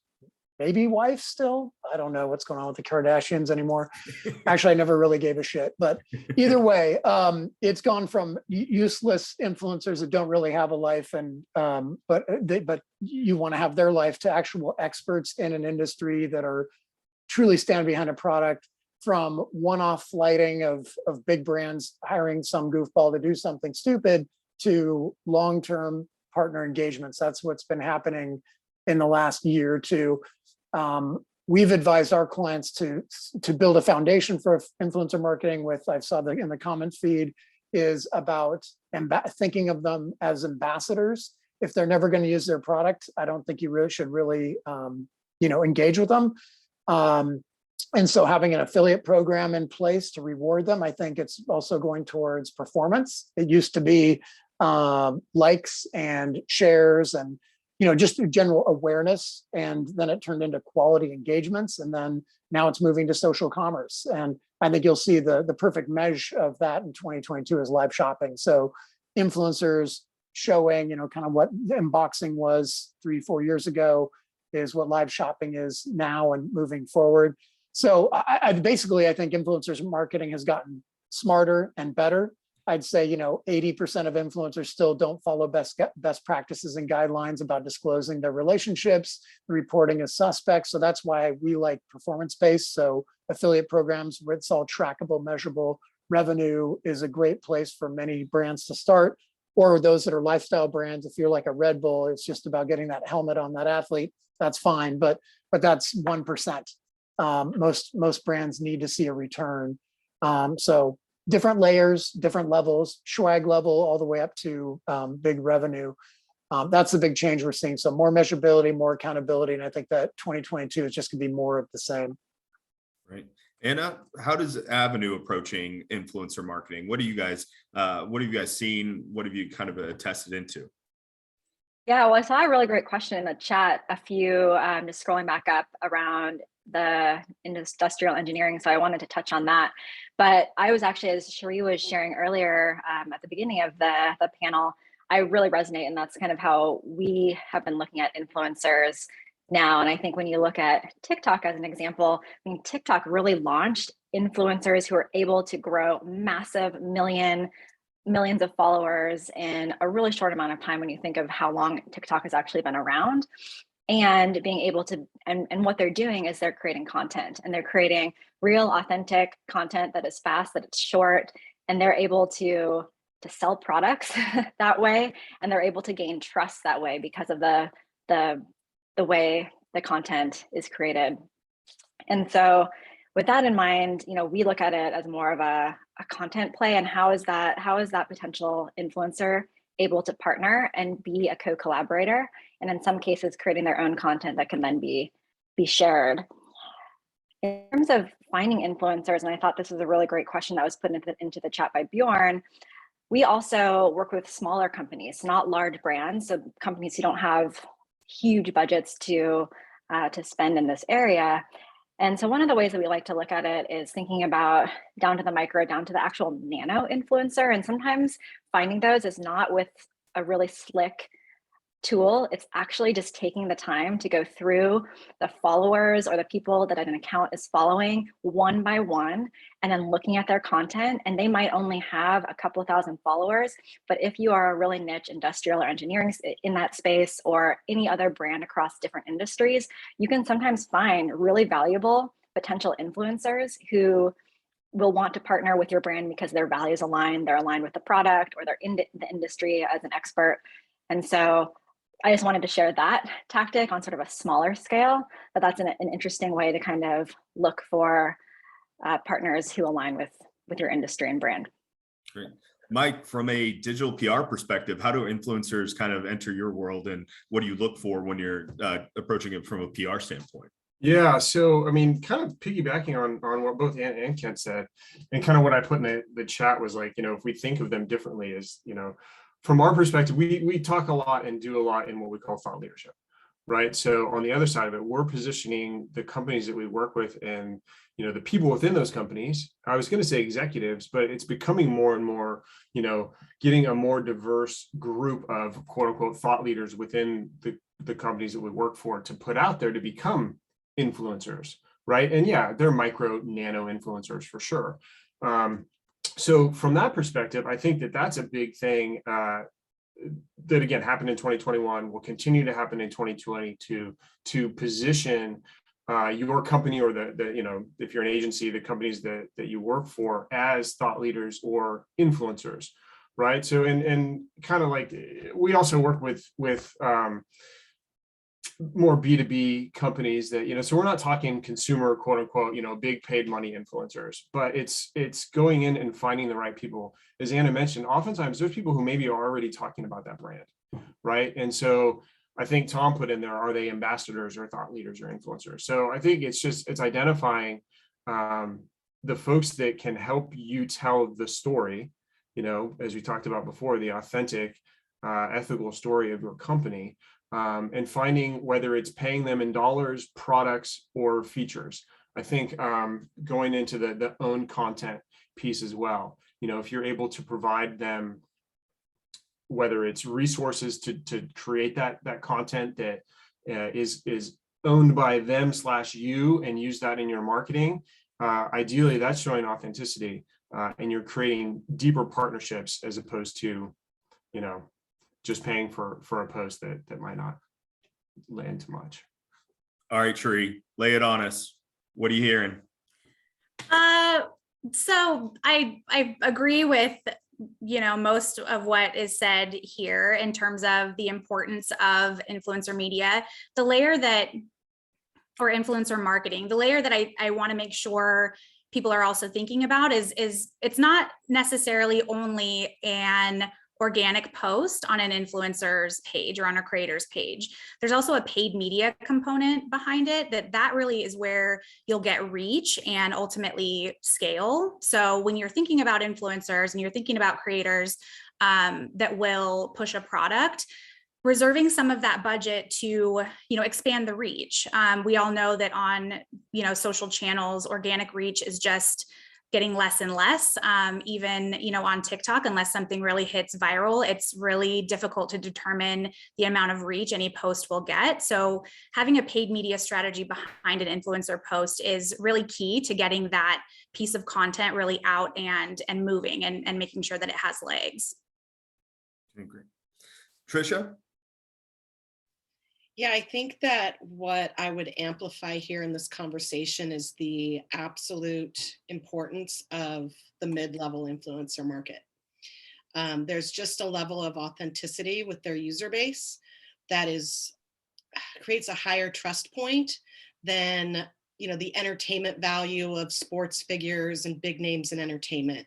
maybe wife still. I don't know what's going on with the Kardashians anymore. Actually, I never really gave a shit. But either way, it's gone from useless influencers that don't really have a life, and but you want to have their life, to actual experts in an industry that are truly stand behind a product, from one-off flighting of big brands hiring some goofball to do something stupid, to long-term partner engagements. That's what's been happening in the last year or two. We've advised our clients to build a foundation for influencer marketing with, I saw in the comment feed, is about thinking of them as ambassadors. If they're never going to use their product, I don't think you should really engage with them. And so having an affiliate program in place to reward them, I think it's also going towards performance. It used to be likes and shares and just general awareness, and then it turned into quality engagements, and then now it's moving to social commerce. And I think you'll see the perfect measure of that in 2022 is live shopping. So influencers showing, kind of what unboxing was 3-4 years ago is what live shopping is now and moving forward. So I basically think influencers marketing has gotten smarter and better. I'd say, 80% of influencers still don't follow best practices and guidelines about disclosing their relationships, reporting as suspects. So that's why we like performance-based. So affiliate programs where it's all trackable, measurable revenue is a great place for many brands to start. Or those that are lifestyle brands, if you're like a Red Bull, it's just about getting that helmet on that athlete, that's fine. But that's 1%. Most brands need to see a return. So different layers, different levels, swag level, all the way up to big revenue. That's the big change we're seeing. So more measurability, more accountability. And I think that 2022 is just gonna be more of the same. Right. Anna, how does Avenue approaching influencer marketing? What have you guys seen? What have you kind of tested into? Yeah, well, I saw a really great question in the chat, a few, just scrolling back up, around the industrial engineering. So I wanted to touch on that. But I was actually, as Shuree was sharing earlier at the beginning of the panel, I really resonate. And that's kind of how we have been looking at influencers now. And I think when you look at TikTok as an example, I mean, TikTok really launched influencers who are able to grow massive millions of followers in a really short amount of time when you think of how long TikTok has actually been around. And being able to, and what they're doing is they're creating content, and they're creating real, authentic content that is fast, that it's short, and they're able to sell products that way, and they're able to gain trust that way because of the way the content is created. And so with that in mind, we look at it as more of a content play, and how is that potential influencer able to partner and be a co-collaborator, and in some cases creating their own content that can then be shared. In terms of finding influencers, and I thought this was a really great question that was put into the chat by Bjorn, we also work with smaller companies, not large brands, so companies who don't have huge budgets to spend in this area. And so one of the ways that we like to look at it is thinking about down to the micro, down to the actual nano influencer. And sometimes finding those is not with a really slick tool. It's actually just taking the time to go through the followers or the people that an account is following one by one, and then looking at their content. And they might only have a couple of thousand followers, but if you are a really niche industrial or engineering in that space, or any other brand across different industries, you can sometimes find really valuable potential influencers who will want to partner with your brand because their values align, they're aligned with the product, or they're in the industry as an expert. And so I just wanted to share that tactic on sort of a smaller scale, but that's an interesting way to kind of look for partners who align with your industry and brand. Great. Mike, from a digital PR perspective, how do influencers kind of enter your world, and what do you look for when you're approaching it from a PR standpoint? Yeah, so I mean, kind of piggybacking on what both Ann and Kent said, and kind of what I put in the chat was like, if we think of them differently as, from our perspective, we talk a lot and do a lot in what we call thought leadership, right? So on the other side of it, we're positioning the companies that we work with and, the people within those companies. I was going to say executives, but it's becoming more and more, getting a more diverse group of quote unquote thought leaders within the companies that we work for to put out there to become influencers, right? And yeah, they're micro nano influencers for sure. So from that perspective, I think that that's a big thing that again happened in 2021, will continue to happen in 2022 to position your company, or the if you're an agency, the companies that you work for, as thought leaders or influencers, right? So and kind of like we also work with more B2B companies that, so we're not talking consumer, quote unquote, big paid money influencers, but it's going in and finding the right people. As Anna mentioned, oftentimes there's people who maybe are already talking about that brand, right? And so I think Tom put in there, are they ambassadors or thought leaders or influencers? So I think it's identifying the folks that can help you tell the story, as we talked about before, the authentic, ethical story of your company. And finding whether it's paying them in dollars, products, or features. I think going into the own content piece as well. If you're able to provide them, whether it's resources to create that content that is owned by them / you, and use that in your marketing, ideally that's showing authenticity, and you're creating deeper partnerships as opposed to, just paying for a post that might not land too much. All right, Shuree, lay it on us. What are you hearing? So I agree with, most of what is said here in terms of the importance of influencer media. The layer that, or influencer marketing, the layer that I want to make sure people are also thinking about is it's not necessarily only an organic post on an influencer's page or on a creator's page. There's also a paid media component behind it that really is where you'll get reach and ultimately scale. So when you're thinking about influencers and you're thinking about creators that will push a product, reserving some of that budget to, expand the reach. We all know that on, social channels, organic reach is just getting less and less, even, on TikTok, unless something really hits viral, it's really difficult to determine the amount of reach any post will get. So having a paid media strategy behind an influencer post is really key to getting that piece of content really out and moving and making sure that it has legs. Okay, great. Tricia? Yeah, I think that what I would amplify here in this conversation is the absolute importance of the mid-level influencer market. There's just a level of authenticity with their user base that creates a higher trust point than the entertainment value of sports figures and big names in entertainment.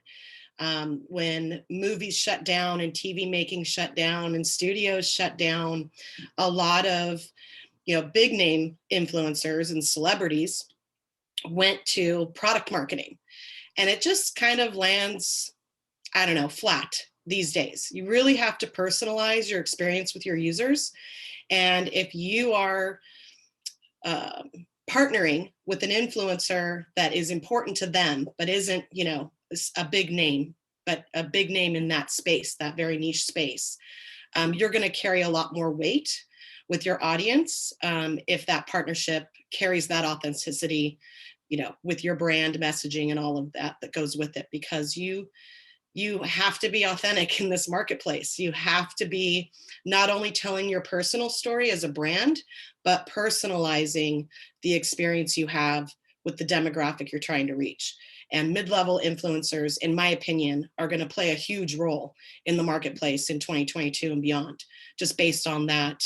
When movies shut down and TV making shut down and studios shut down, a lot of, big name influencers and celebrities went to product marketing. And it just kind of lands, I don't know, flat these days. You really have to personalize your experience with your users. And if you are partnering with an influencer that is important to them, but isn't, a big name, but a big name in that space, that very niche space, you're going to carry a lot more weight with your audience if that partnership carries that authenticity, with your brand messaging and all of that goes with it, because you have to be authentic in this marketplace. You have to be not only telling your personal story as a brand, but personalizing the experience you have with the demographic you're trying to reach. And mid-level influencers, in my opinion, are going to play a huge role in the marketplace in 2022 and beyond, just based on that,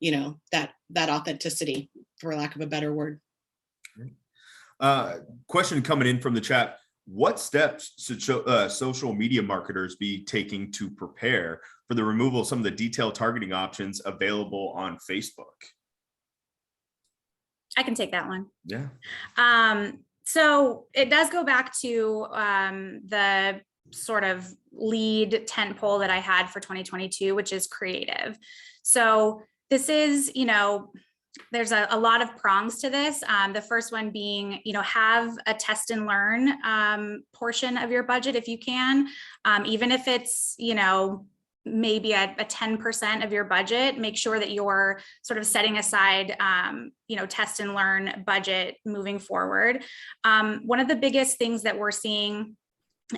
that authenticity, for lack of a better word. Question coming in from the chat. What steps should social media marketers be taking to prepare for the removal of some of the detailed targeting options available on Facebook? I can take that one. Yeah. So it does go back to the sort of lead tentpole that I had for 2022, which is creative. So this is, there's a lot of prongs to this. The first one being, have a test and learn portion of your budget if you can, even if it's, maybe a 10% of your budget, make sure that you're sort of setting aside, test and learn budget moving forward. One of the biggest things that we're seeing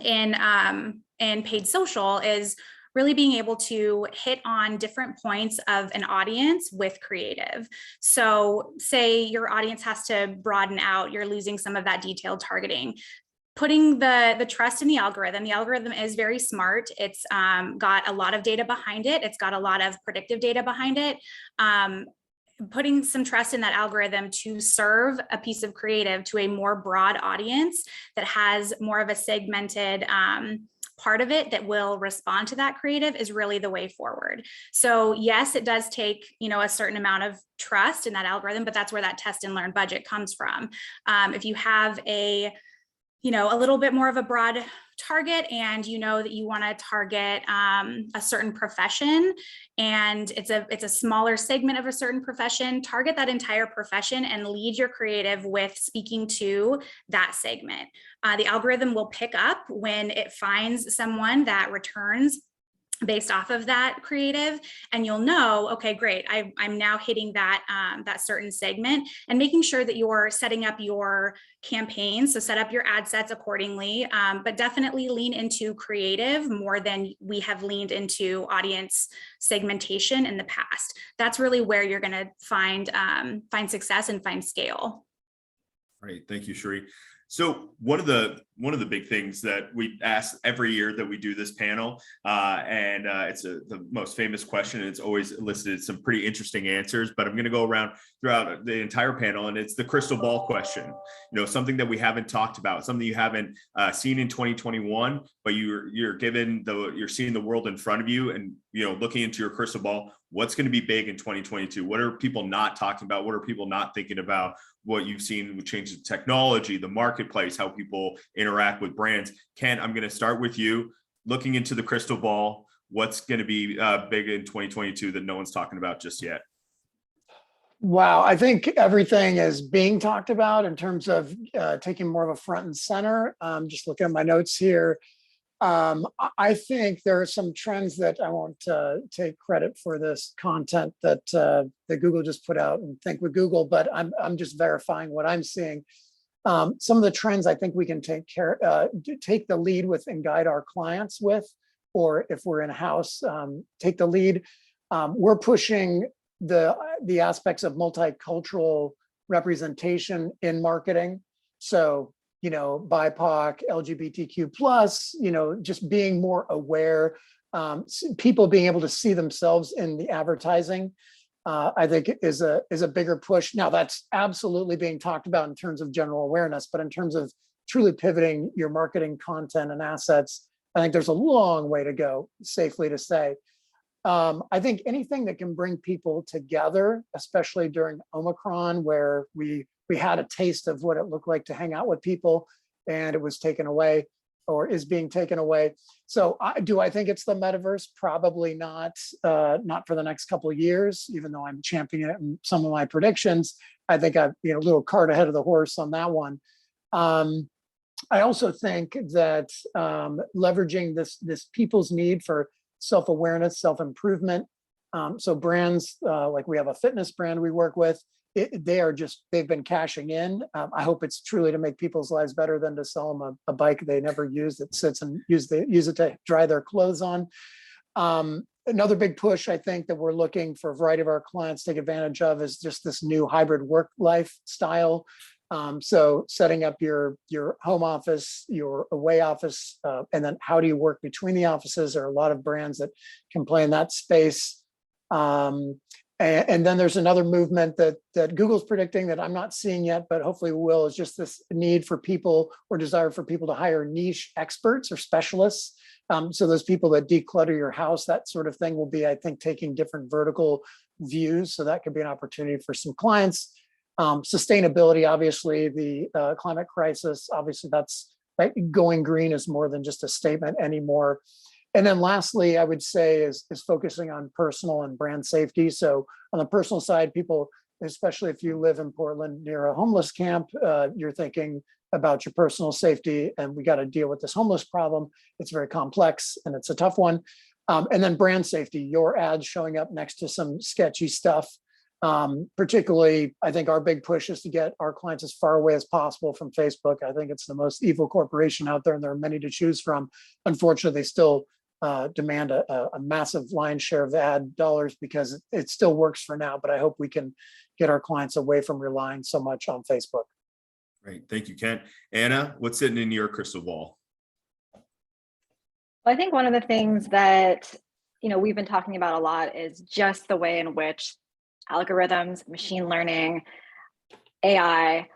in paid social is really being able to hit on different points of an audience with creative. So say your audience has to broaden out, you're losing some of that detailed targeting. Putting the trust in the algorithm. The algorithm is very smart. It's got a lot of data behind it. It's got a lot of predictive data behind it. Putting some trust in that algorithm to serve a piece of creative to a more broad audience that has more of a segmented part of it that will respond to that creative is really the way forward. So yes, it does take, a certain amount of trust in that algorithm, but that's where that test and learn budget comes from. If you have a little bit more of a broad target and that you want to target a certain profession and it's a smaller segment of a certain profession, target that entire profession and lead your creative with speaking to that segment. The algorithm will pick up when it finds someone that returns based off of that creative, and you'll know, okay, great, I'm now hitting that that certain segment, and making sure that you're setting up your campaigns. So set up your ad sets accordingly, but definitely lean into creative more than we have leaned into audience segmentation in the past. That's really where you're going to find success and find scale. Great, thank you, Shuree. So one of the big things that we ask every year that we do this panel, and it's the most famous question, and it's always elicited some pretty interesting answers, but I'm going to go around throughout the entire panel, and it's the crystal ball question. Something that we haven't talked about, something you haven't seen in 2021, but you're seeing the world in front of you, and looking into your crystal ball, what's going to be big in 2022? What are people not talking about? What are people not thinking about? What you've seen with changes in technology, the marketplace, how people interact with brands. Ken, I'm going to start with you. Looking into the crystal ball, what's going to be big in 2022 that no one's talking about just yet? Wow, I think everything is being talked about in terms of taking more of a front and center. Just looking at my notes here. I think there are some trends that I won't take credit for this content that Google just put out, and think with Google, but I'm just verifying what I'm seeing. Some of the trends I think we can take the lead with and guide our clients with, or if we're in-house, take the lead. We're pushing the aspects of multicultural representation in marketing. So BIPOC, LGBTQ+, just being more aware, people being able to see themselves in the advertising. I think is a bigger push. Now that's absolutely being talked about in terms of general awareness, but in terms of truly pivoting your marketing content and assets, I think there's a long way to go, safely to say. I think anything that can bring people together, especially during Omicron, where we had a taste of what it looked like to hang out with people, and it was taken away, or is being taken away. So do I think it's the metaverse? Probably not, not for the next couple of years, even though I'm championing it in some of my predictions. I think I've, a little cart ahead of the horse on that one. I also think that leveraging this people's need for self-awareness, self-improvement. So brands, like we have a fitness brand we work with, they've been cashing in. I hope it's truly to make people's lives better than to sell them a bike they never use that sits and use it to dry their clothes on. Another big push, I think, that we're looking for a variety of our clients to take advantage of is just this new hybrid work lifestyle. So setting up your home office, your away office, and then how do you work between the offices? There are a lot of brands that can play in that space. And then there's another movement that Google's predicting that I'm not seeing yet, but hopefully we will, is just this need for people, or desire for people to hire niche experts or specialists. So those people that declutter your house, that sort of thing, will be, I think, taking different vertical views. So that could be an opportunity for some clients. Sustainability, obviously, the climate crisis, obviously that's like going green is more than just a statement anymore. And then lastly, I would say is focusing on personal and brand safety. So on the personal side, people, especially if you live in Portland near a homeless camp, you're thinking about your personal safety, and we got to deal with this homeless problem. It's very complex and it's a tough one. And then brand safety, your ads showing up next to some sketchy stuff. Particularly, I think our big push is to get our clients as far away as possible from Facebook. I think it's the most evil corporation out there, and there are many to choose from. Unfortunately, they still demand a massive lion's share of ad dollars because it still works for now, but I hope we can get our clients away from relying so much on Facebook. Great, thank you, Kent. Anna, what's sitting in your crystal ball? Well, I think one of the things that we've been talking about a lot is just the way in which algorithms, machine learning, AI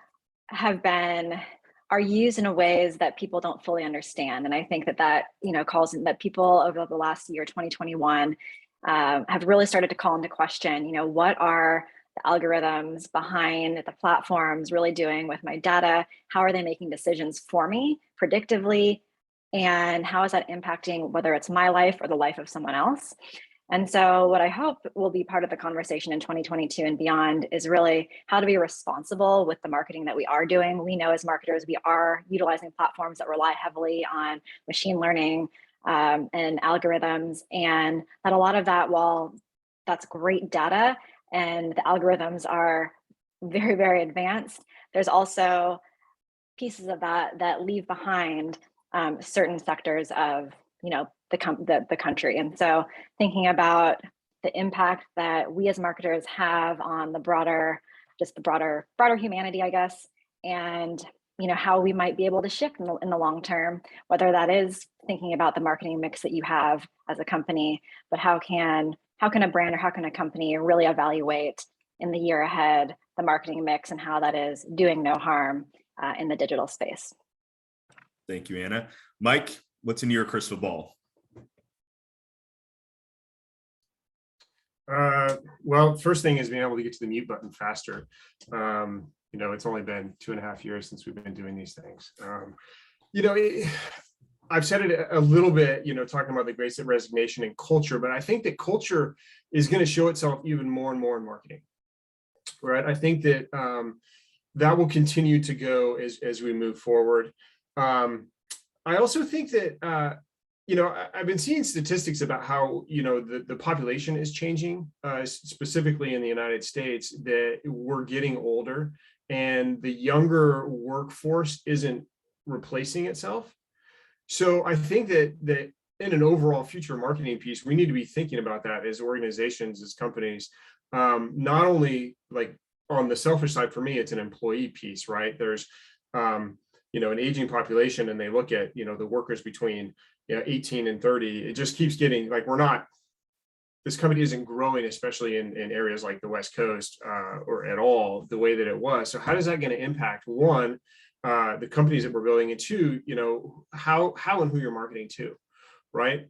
are used in ways that people don't fully understand. And I think that people over the last year, 2021, have really started to call into question, what are the algorithms behind the platforms really doing with my data? How are they making decisions for me predictively? And how is that impacting whether it's my life or the life of someone else? And so what I hope will be part of the conversation in 2022 and beyond is really how to be responsible with the marketing that we are doing. We know as marketers, we are utilizing platforms that rely heavily on machine learning and algorithms, and that a lot of that, while that's great data and the algorithms are very, very advanced, there's also pieces of that leave behind certain sectors of the country. And so thinking about the impact that we as marketers have on the broader humanity, I guess, and how we might be able to shift in the long term, whether that is thinking about the marketing mix that you have as a company, but how can a brand or how can a company really evaluate in the year ahead the marketing mix and how that is doing no harm in the digital space. Thank you, Anna. Mike, what's in your crystal ball? Well, first thing is being able to get to the mute button faster. It's only been 2.5 years since we've been doing these things. I've said it a little bit, talking about the great resignation and culture, but I think that culture is going to show itself even more and more in marketing, right? I think that that will continue to go as we move forward. I also think that I've been seeing statistics about how, the population is changing, specifically in the United States, that we're getting older and the younger workforce isn't replacing itself. So I think that in an overall future marketing piece, we need to be thinking about that as organizations, as companies, not only like on the selfish side. For me, it's an employee piece, right? There's, an aging population, and they look at, the workers between 18 and 30, it just keeps getting like, we're not this company isn't growing, especially in areas like the West Coast or at all the way that it was. So how is that going to impact, one, the companies that we're building, and two, how and who you're marketing to, right?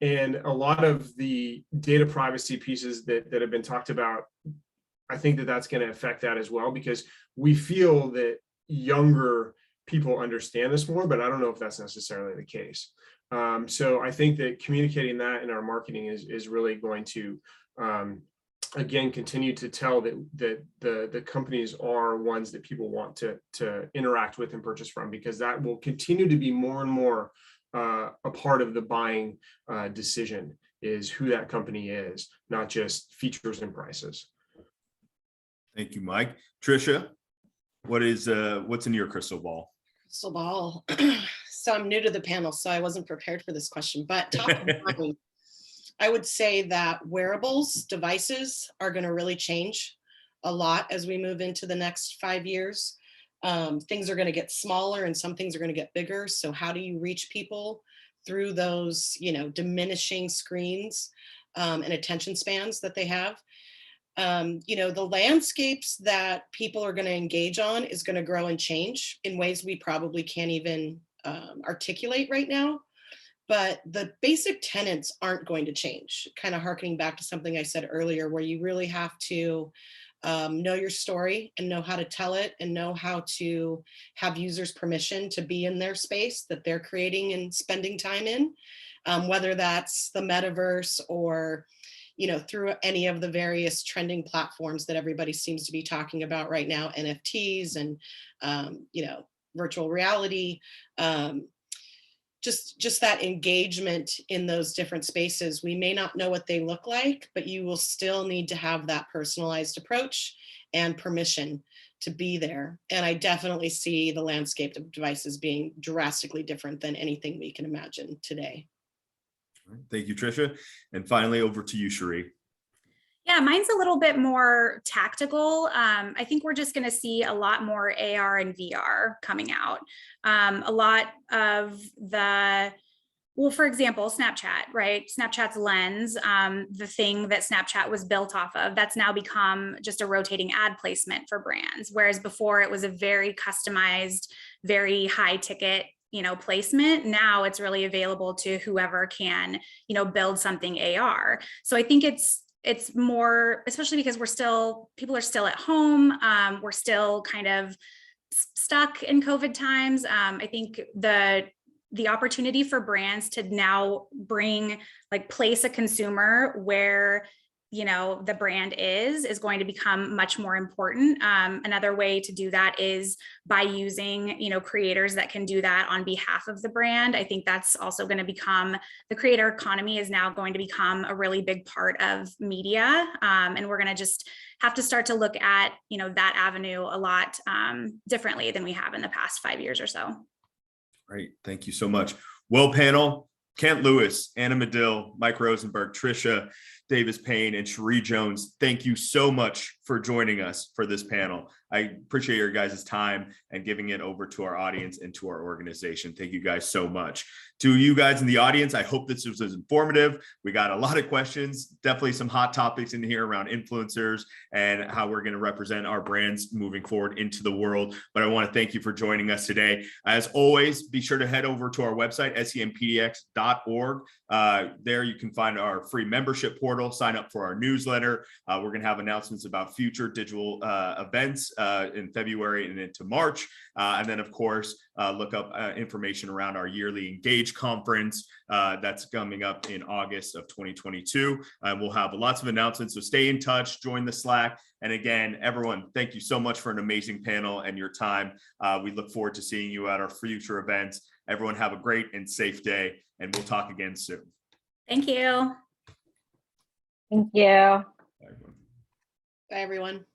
And a lot of the data privacy pieces that have been talked about, I think that that's going to affect that as well, because we feel that younger people understand this more, but I don't know if that's necessarily the case. So I think that communicating that in our marketing is really going to, again, continue to tell that the companies are ones that people want to interact with and purchase from, because that will continue to be more and more a part of the buying decision, is who that company is, not just features and prices. Thank you, Mike. Tricia, what's in your crystal ball? Crystal ball. So I'm new to the panel, so I wasn't prepared for this question, but top of mind, I would say that wearables, devices are going to really change a lot as we move into the next 5 years. Things are going to get smaller and some things are going to get bigger. So how do you reach people through those, diminishing screens and attention spans that they have? The landscapes that people are going to engage on is going to grow and change in ways we probably can't even articulate right now. But the basic tenets aren't going to change. Kind of harkening back to something I said earlier, where you really have to know your story and know how to tell it and know how to have users' permission to be in their space that they're creating and spending time in, whether that's the metaverse or through any of the various trending platforms that everybody seems to be talking about right now, NFTs and, virtual reality, just that engagement in those different spaces. We may not know what they look like, but you will still need to have that personalized approach and permission to be there. And I definitely see the landscape of devices being drastically different than anything we can imagine today. Thank you, Tricia. And finally, over to you, Shuree. Yeah, mine's a little bit more tactical. I think we're just going to see a lot more AR and VR coming out. A lot of for example, Snapchat, right? Snapchat's Lens, the thing that Snapchat was built off of, that's now become just a rotating ad placement for brands. Whereas before it was a very customized, very high ticket placement. Now it's really available to whoever can, build something AR. So I think it's more, especially because people are still at home. We're still kind of stuck in COVID times. I think the opportunity for brands to now place a consumer where the brand is going to become much more important. Another way to do that is by using, creators that can do that on behalf of the brand. I think that's also going to become, the creator economy is now going to become a really big part of media. And we're going to just have to start to look at, that avenue a lot differently than we have in the past 5 years or so. Great. Thank you so much. Well, panel, Kent Lewis, Anna Madill, Mike Rosenberg, Tricia, Davis-Payne, and Shuree Jones, thank you so much for joining us for this panel. I appreciate your guys' time and giving it over to our audience and to our organization. Thank you guys so much. To you guys in the audience, I hope this was informative. We got a lot of questions, definitely some hot topics in here around influencers and how we're going to represent our brands moving forward into the world. But I want to thank you for joining us today. As always, be sure to head over to our website, SEMpdx.org. There you can find our free membership portal, sign up for our newsletter. We're going to have announcements about future digital events in February and into March. And then, of course, look up information around our yearly Engage conference that's coming up in August of 2022. We'll have lots of announcements, so stay in touch, join the Slack. And again, everyone, thank you so much for an amazing panel and your time. We look forward to seeing you at our future events. Everyone have a great and safe day, and we'll talk again soon. Thank you. Thank you. Bye, everyone. Bye, everyone.